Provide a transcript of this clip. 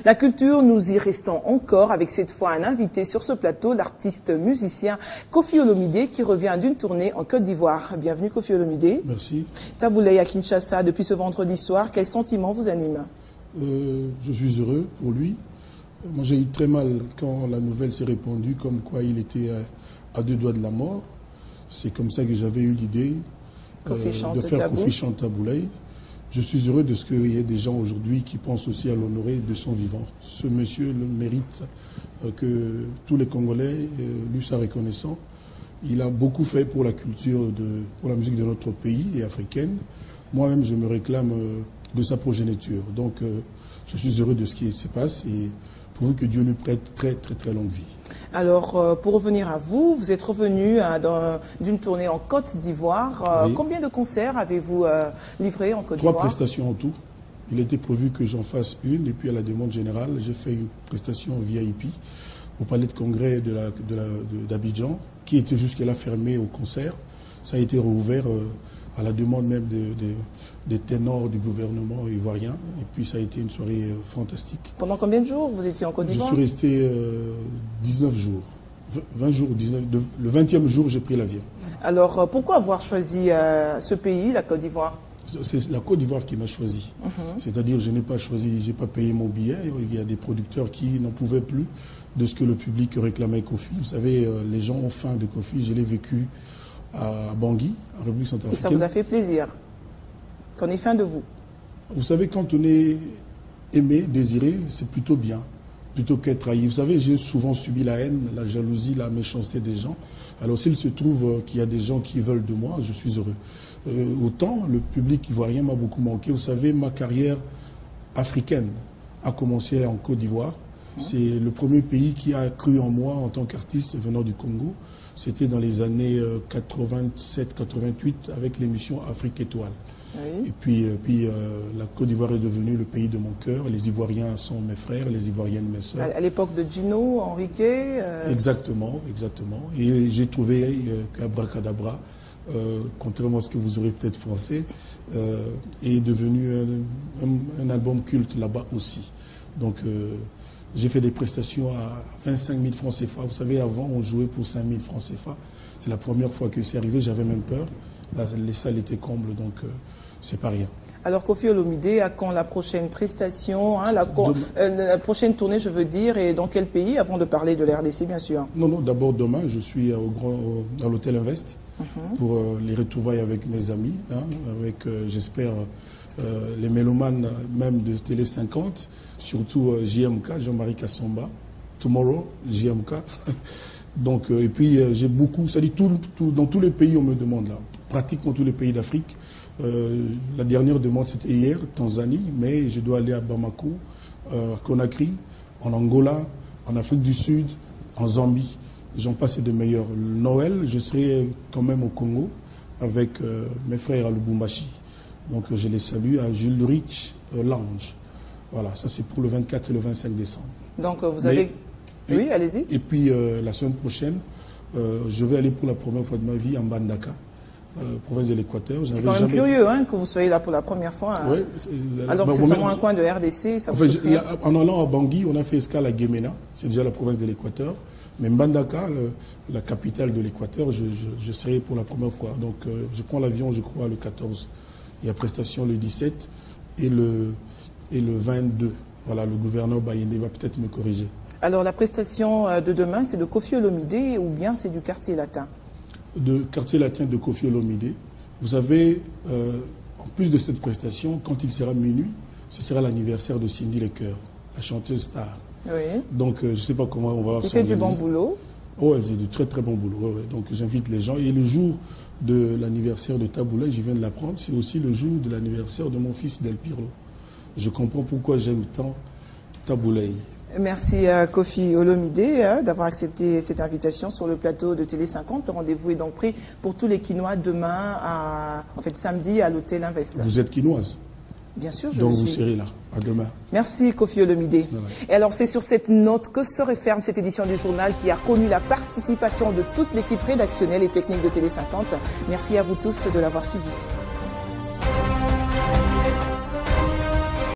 La culture, nous y restons encore avec cette fois un invité sur ce plateau, l'artiste musicien Koffi Olomide qui revient d'une tournée en Côte d'Ivoire. Bienvenue Koffi Olomide. Merci. Tabouleye à Kinshasa depuis ce vendredi soir. Quel sentiment vous anime? Je suis heureux pour lui. Moi j'ai eu très mal quand la nouvelle s'est répandue comme quoi il était à deux doigts de la mort. C'est comme ça que j'avais eu l'idée de faire Koffi chante Tabouleye. Je suis heureux de ce qu'il y ait des gens aujourd'hui qui pensent aussi à l'honorer de son vivant. Ce monsieur le mérite que tous les Congolais lui soient reconnaissants. Il a beaucoup fait pour la culture, pour la musique de notre pays et africaine. Moi-même, je me réclame de sa progéniture. Donc, je suis heureux de ce qui se passe et pourvu que Dieu lui prête très, très, très longue vie. Alors, pour revenir à vous, vous êtes revenu d'une tournée en Côte d'Ivoire. Oui. Combien de concerts avez-vous livrés en Côte d'Ivoire? 3 prestations en tout. Il était prévu que j'en fasse une et puis à la demande générale, j'ai fait une prestation VIP au palais de congrès d'Abidjan qui était jusque-là fermé au concert. Ça a été rouvert à la demande même des ténors du gouvernement ivoirien. Et puis ça a été une soirée fantastique. Pendant combien de jours vous étiez en Côte d'Ivoire? Je suis resté 19 jours. 20 jours, 19, le 20e jour, j'ai pris l'avion. Alors, pourquoi avoir choisi ce pays, la Côte d'Ivoire? C'est la Côte d'Ivoire qui m'a choisi. C'est-à-dire, je n'ai pas choisi, je n'ai pas payé mon billet. Il y a des producteurs qui n'en pouvaient plus de ce que le public réclamait Koffi. Vous savez, les gens ont faim de Koffi. Je l'ai vécu à Bangui, en République centrafricaine. Et ça vous a fait plaisir qu'on ait faim de vous? Vous savez, quand on est aimé, désiré, c'est plutôt bien, plutôt qu'être trahi. Vous savez, j'ai souvent subi la haine, la jalousie, la méchanceté des gens. Alors s'il se trouve qu'il y a des gens qui veulent de moi, je suis heureux. Autant le public ivoirien m'a beaucoup manqué. Vous savez, ma carrière africaine a commencé en Côte d'Ivoire. C'est le premier pays qui a cru en moi en tant qu'artiste venant du Congo. C'était dans les années 87-88 avec l'émission Afrique Étoile. Oui. Et puis, la Côte d'Ivoire est devenue le pays de mon cœur. Les Ivoiriens sont mes frères, les Ivoiriennes mes sœurs. À l'époque de Gino, Henrique Exactement, exactement. Et j'ai trouvé qu'Abracadabra, contrairement à ce que vous aurez peut-être pensé, est devenu un album culte là-bas aussi. Donc, j'ai fait des prestations à 25 000 francs CFA. Vous savez, avant, on jouait pour 5 000 francs CFA. C'est la première fois que c'est arrivé, j'avais même peur. Là, les salles étaient combles, donc c'est pas rien. Alors, Koffi Olomide, à quand la prochaine prestation, la prochaine tournée, je veux dire, et dans quel pays, avant de parler de la RDC, bien sûr? Non, d'abord demain, je suis à l'hôtel Invest pour les retrouvailles avec mes amis, avec, j'espère, les mélomanes même de Télé 50, surtout JMK, Jean-Marie Kassamba, Tomorrow, JMK. Donc, et puis j'ai beaucoup, ça dit dans tous les pays on me demande là, pratiquement tous les pays d'Afrique. La dernière demande c'était hier, Tanzanie, mais je dois aller à Bamako, à Conakry, en Angola, en Afrique du Sud, en Zambie. J'en passe de meilleurs. Noël, je serai quand même au Congo avec mes frères à Lubumbashi. Donc je les salue à Jules Rich Lounge. Voilà, ça c'est pour le 24 et le 25 décembre. Donc vous avez... Oui, allez-y. Et puis la semaine prochaine, je vais aller pour la première fois de ma vie en Mbandaka, province de l'Équateur. C'est quand même curieux que vous soyez là pour la première fois. Oui. Alors que c'est seulement un coin de RDC. Ça vous en allant à Bangui, on a fait escale à Guémena, c'est déjà la province de l'Équateur. Mais Mbandaka, la capitale de l'Équateur, je serai pour la première fois. Donc je prends l'avion, je crois, le 14. Il y a prestation le 17 et le 22. Voilà, le gouverneur Bayende va peut-être me corriger. Alors la prestation de demain, c'est de Koffi Olomide ou bien c'est du quartier latin? De quartier latin de Koffi Olomide. Vous savez, en plus de cette prestation, quand il sera minuit, ce sera l'anniversaire de Cindy Lecoeur, la chanteuse star. Oui. Donc je ne sais pas comment on va s'organiser. Il fait du bon boulot. Oh, elle fait du très très bon boulot. Ouais. Donc j'invite les gens. Et le jour de l'anniversaire de Tabouleye, je viens de l'apprendre, c'est aussi le jour de l'anniversaire de mon fils Del Pirlo. Je comprends pourquoi j'aime tant Tabouleye. Merci à Koffi Olomide d'avoir accepté cette invitation sur le plateau de Télé 50. Le rendez-vous est donc pris pour tous les Quinois demain, samedi à l'hôtel Invest. Vous êtes quinoise? Bien sûr, je Donc le suis. vous serez là. À demain. Merci Koffi Olomide. Voilà. Et alors c'est sur cette note que se referme cette édition du journal qui a connu la participation de toute l'équipe rédactionnelle et technique de Télé 50. Merci à vous tous de l'avoir suivi.